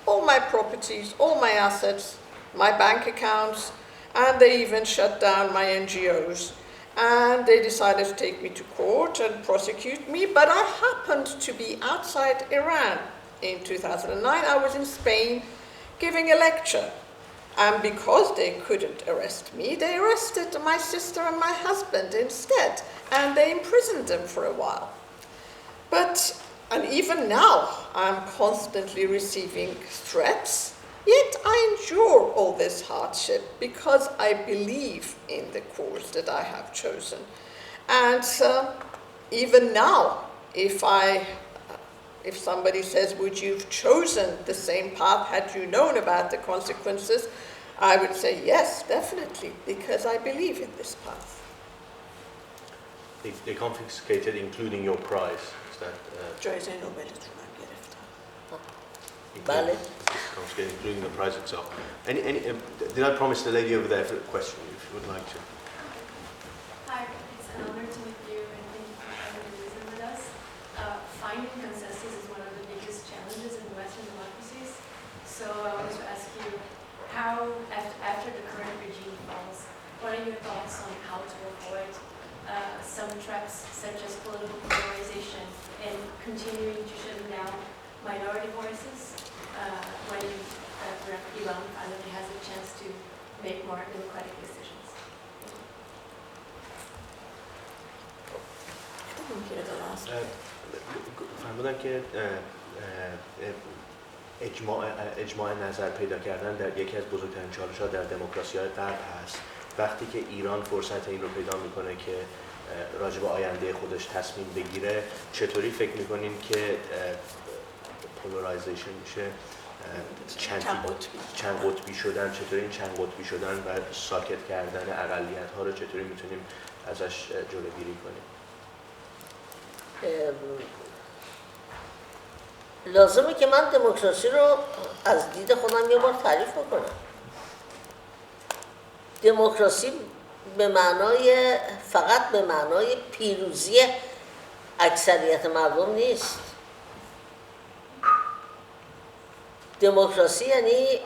all my properties, all my assets, my bank accounts, and they even shut down my NGOs. And they decided to take me to court and prosecute me, but I happened to be outside Iran. In 2009, I was in Spain giving a lecture. And because they couldn't arrest me, they arrested my sister and my husband instead, and they imprisoned them for a while. But And even now, I'm constantly receiving threats, yet I endure all this hardship because I believe in the course that I have chosen. And even now, if somebody says, would you have chosen the same path had you known about the consequences, I would say yes, definitely, because I believe in this path. They confiscated, including your prize. Is that? جایزه نوبلتون هم گرفتم. بله. Confiscated, including the prize itself. Did I promise the lady over there for a question, if you would like to? Hi, it's an honor to meet you, and thank you for sharing your wisdom with us. Finding consensus is one of the biggest challenges in Western democracies. So I wanted to ask you, how, after the current regime falls, what are your thoughts on how to avoid some traps such as political polarization and continuing to shut down minority voices when Iran finally has a chance to make more democratic decisions? I didn't hear the last one. فرمودن که اجماع نظر پیدا کردن در یکی از بزرگترین چالش‌ها در دموکراسی‌های غرب هست. وقتی که ایران فرصت این رو پیدا میکنه که راجع به آینده خودش تصمیم بگیره، چطوری فکر میکنین که پولارایزیشن میشه چند قطبی شدن، چطوری این چند قطبی شدن و ساکت کردن اقلیت‌ها رو چطوری میتونیم ازش جلوگیری کنیم؟ لازمه که من دموکراسی رو از دید خودم یه بار تعریف بکنم. دموکراسی فقط به معنای پیروزی اکثریت مردم نیست. دموکراسی یعنی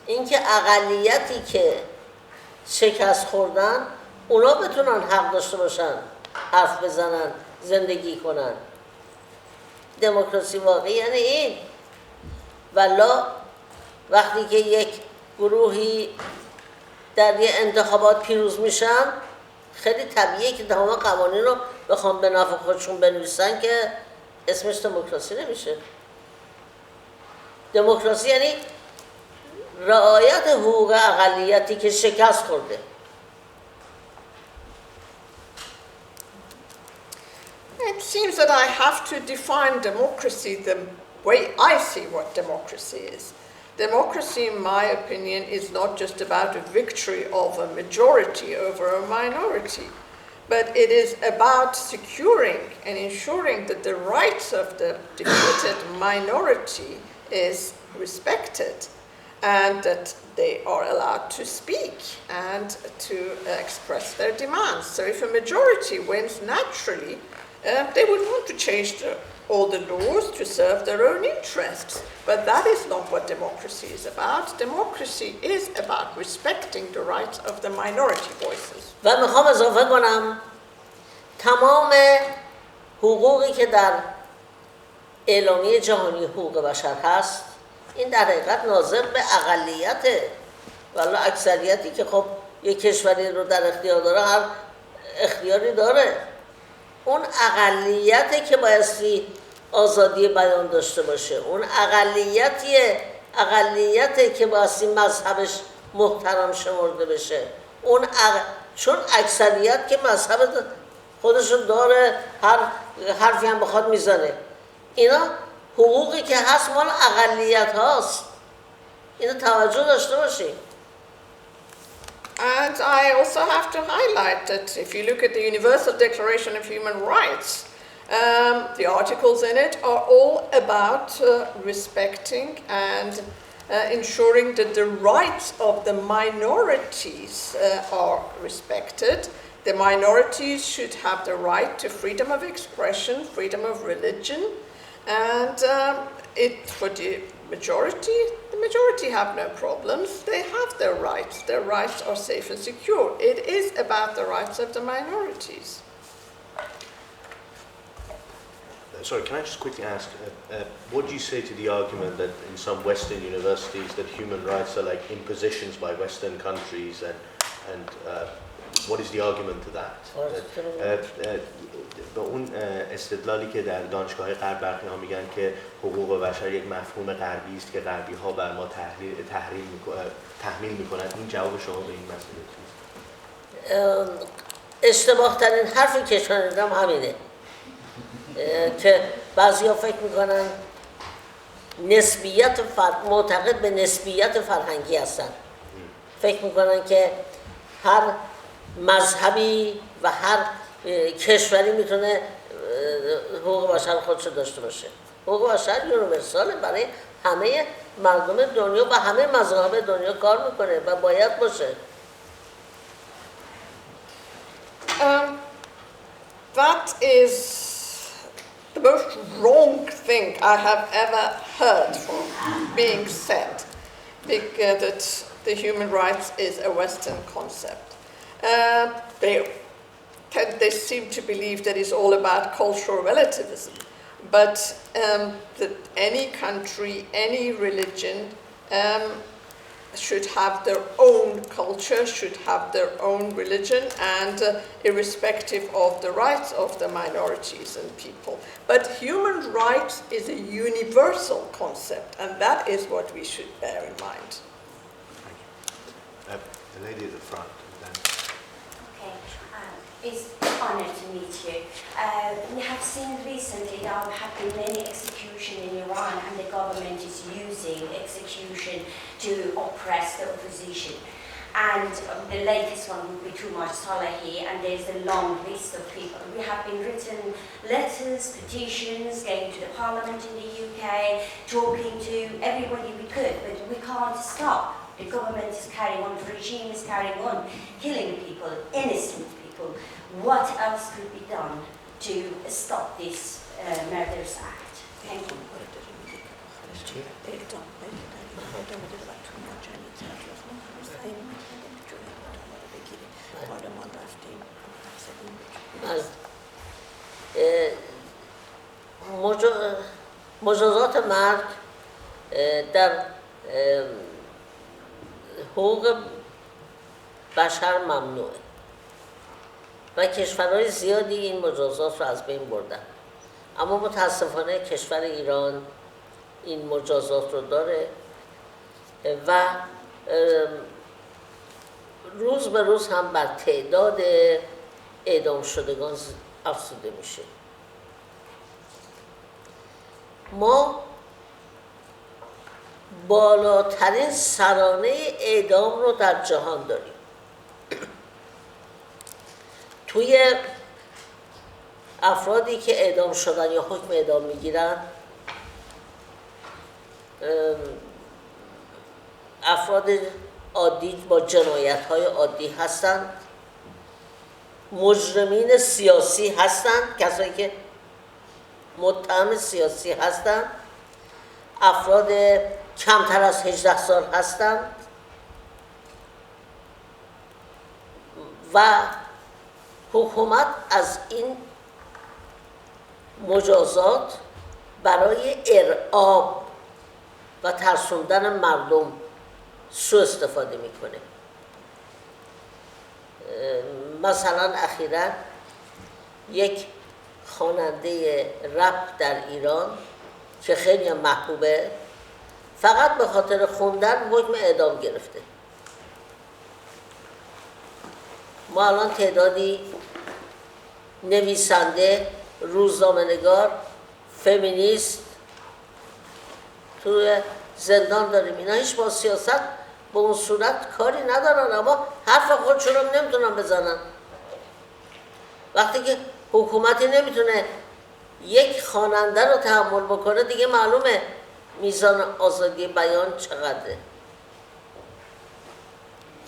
اینکه اقلیتی که شکست خوردن اونا بتونن حق داشته باشن، حرف بزنن، زندگی کنن. دموکراسی واقعی یعنی این. والا وقتی که یک گروهی در یه انتخابات پیروز میشن، خیلی طبیعیه که تمام قوانین رو بخوام به نفع خودشون بنویسن که اسمش دموکراسی نمیشه. دموکراسی یعنی رعایت حقوق اقلیتی که شکست خورده. It seems that I have to define democracy the way I see what democracy is. Democracy, in my opinion, is not just about a victory of a majority over a minority, but it is about securing and ensuring that the rights of the defeated minority is respected and that they are allowed to speak and to express their demands. So if a majority wins naturally, they would want to change all the laws to serve their own interests. But that is not what democracy is about. Democracy is about respecting the rights of the minority voices. و میخوام اضافه کنم تمام حقوقی که در اعلامیه جهانی حقوق بشر هست این در حقیقت ناظر به اقلیته. ولی اکثریتی که خب یک کشوری رو در اختیار داره هر اختیاری داره. اون اقلیته که بایستی آزادی بیان داشته باشه. اون اقلیته که بایستی مذهبش محترم شمرده بشه. چون اکثریت که مذهب خودشون داره هر حرفی هم بخواد میزنه. اینا حقوقی که هست مال اقلیت هاست. اینو توجه داشته باشیم. And I also have to highlight that if you look at the Universal Declaration of Human Rights, the articles in it are all about respecting and ensuring that the rights of the minorities are respected. The minorities should have the right to freedom of expression, freedom of religion, and for the majority have no problems. They have their rights. Their rights are safe and secure. It is about the rights of the minorities. Sorry, can I just quickly ask, what do you say to the argument that in some Western universities that human rights are like impositions by Western countries and what is the argument to that? به اون استدلالی که در دانشگاه غرب برخی ها میگن که حقوق بشر یک مفهوم غربی است که غربی ها بر ما تحمیل میکنند، این جواب شما به این مسئله چیست؟ اشتباه ترین حرفی که شنیدم همینه که بعضیا فکر میکنن معتقد به نسبیت فرهنگی هستن. فکر میکنن که هر مذهبی و هر کشوری میتونه حقوق بشر خودشو داشته باشه. حقوق بشر یونیورساله، برای همه مردم دنیا و همه مذاهب دنیا کار میکنه و باید باشه. That is the most wrong thing I have ever heard from being said, that the human rights is a Western concept. They seem to believe that it's all about cultural relativism, but that any country, any religion should have their own culture, should have their own religion, and irrespective of the rights of the minorities and people. But human rights is a universal concept, and that is what we should bear in mind. The lady at the front. It's an honor to meet you. We have seen recently there have been many executions in Iran, and the government is using execution to oppress the opposition. And the latest one would be Tumar Salahi, and there's a long list of people. We have been written letters, petitions, going to the parliament in the UK, talking to everybody we could, but we can't stop. The government is carrying on, the regime is carrying on, killing people, innocent people. What else could be done to stop this murderous act? Thank you. مجازات مرگ در حقوق بشر ممنوعه و کشورهای زیادی این مجازات رو از بین بردن، اما متاسفانه کشور ایران این مجازات رو داره و روز به روز هم بر تعداد اعدام شدگان افزوده میشه. ما بالاترین سرانه اعدام رو در جهان داریم. توی افرادی که اعدام شدن یا حکم اعدام میگیرن، افراد عادی با جنایت‌های عادی هستند، مجرمین سیاسی هستند، کسایی که متهم سیاسی هستند، افراد کمتر از 18 سال هستند و حکومت از این مجازات برای ارعاب و ترسوندن مردم سوء استفاده میکنه. مثلا اخیراً یک خواننده رپ در ایران که خیلی محبوبه، فقط به خاطر خوندن حکم اعدام گرفته. ما الان تعدادی نویسنده، روزنامه‌نگار، فمینیست توی زندان داریم. اینا هیچ با سیاست به اون صورت کاری ندارن، اما حرف خودشون رو نمیتونن بزنن. وقتی که حکومتی نمیتونه یک خواننده رو تحمل بکنه، دیگه معلومه میزان آزادی بیان چقدره.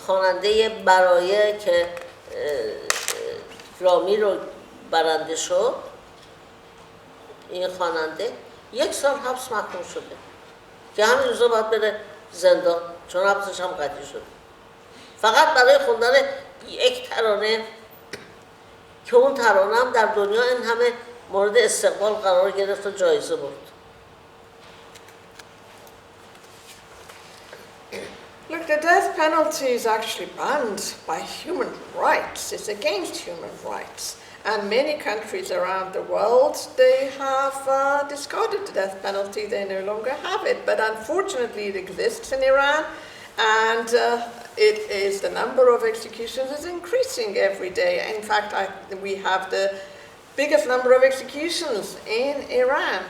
خواننده برایه که گرامی رو برنده شد، این خواننده 1 سال حبس محکوم شده که همین روزا باید بره زندان، چون حبسش هم قطعی شده، فقط برای خوندن یک ترانه که اون ترانه هم در دنیا این همه مورد استقبال قرار گرفت و جایزه برد. Look, the death penalty is actually banned by human rights. It's against human rights. And many countries around the world, they have discarded the death penalty. They no longer have it. But unfortunately, it exists in Iran. And the number of executions is increasing every day. In fact, we have the biggest number of executions in Iran.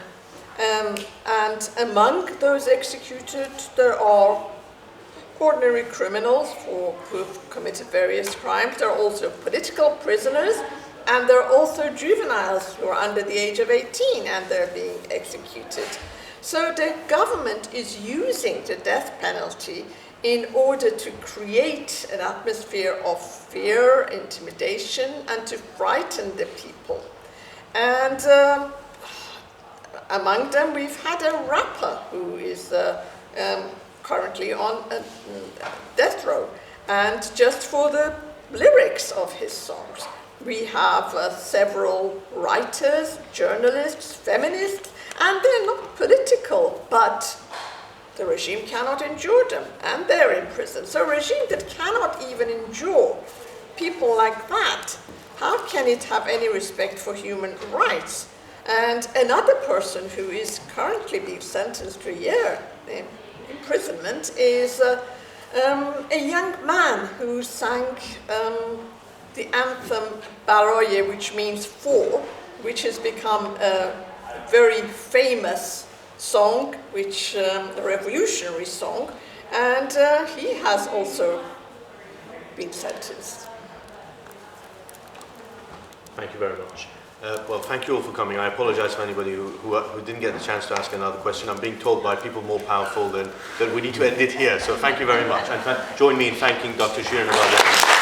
And among those executed, there are ordinary criminals who've committed various crimes. There are also political prisoners, and there are also juveniles who are under the age of 18 and they're being executed. So the government is using the death penalty in order to create an atmosphere of fear, intimidation, and to frighten the people. And among them, we've had a rapper who is currently on death row, and just for the lyrics of his songs. We have several writers, journalists, feminists, and they're not political, but the regime cannot endure them, and they're in prison. So a regime that cannot even endure people like that, how can it have any respect for human rights? And another person who is currently being sentenced to a year in imprisonment is a young man who sang the anthem Baraye, which means for, which has become a very famous song, a revolutionary song, and he has also been sentenced. Thank you very much. Well, thank you all for coming. I apologize for anybody who didn't get the chance to ask another question. I'm being told by people more powerful that we need to end it here. So thank you very much. And join me in thanking Dr. Shirin Ebadi.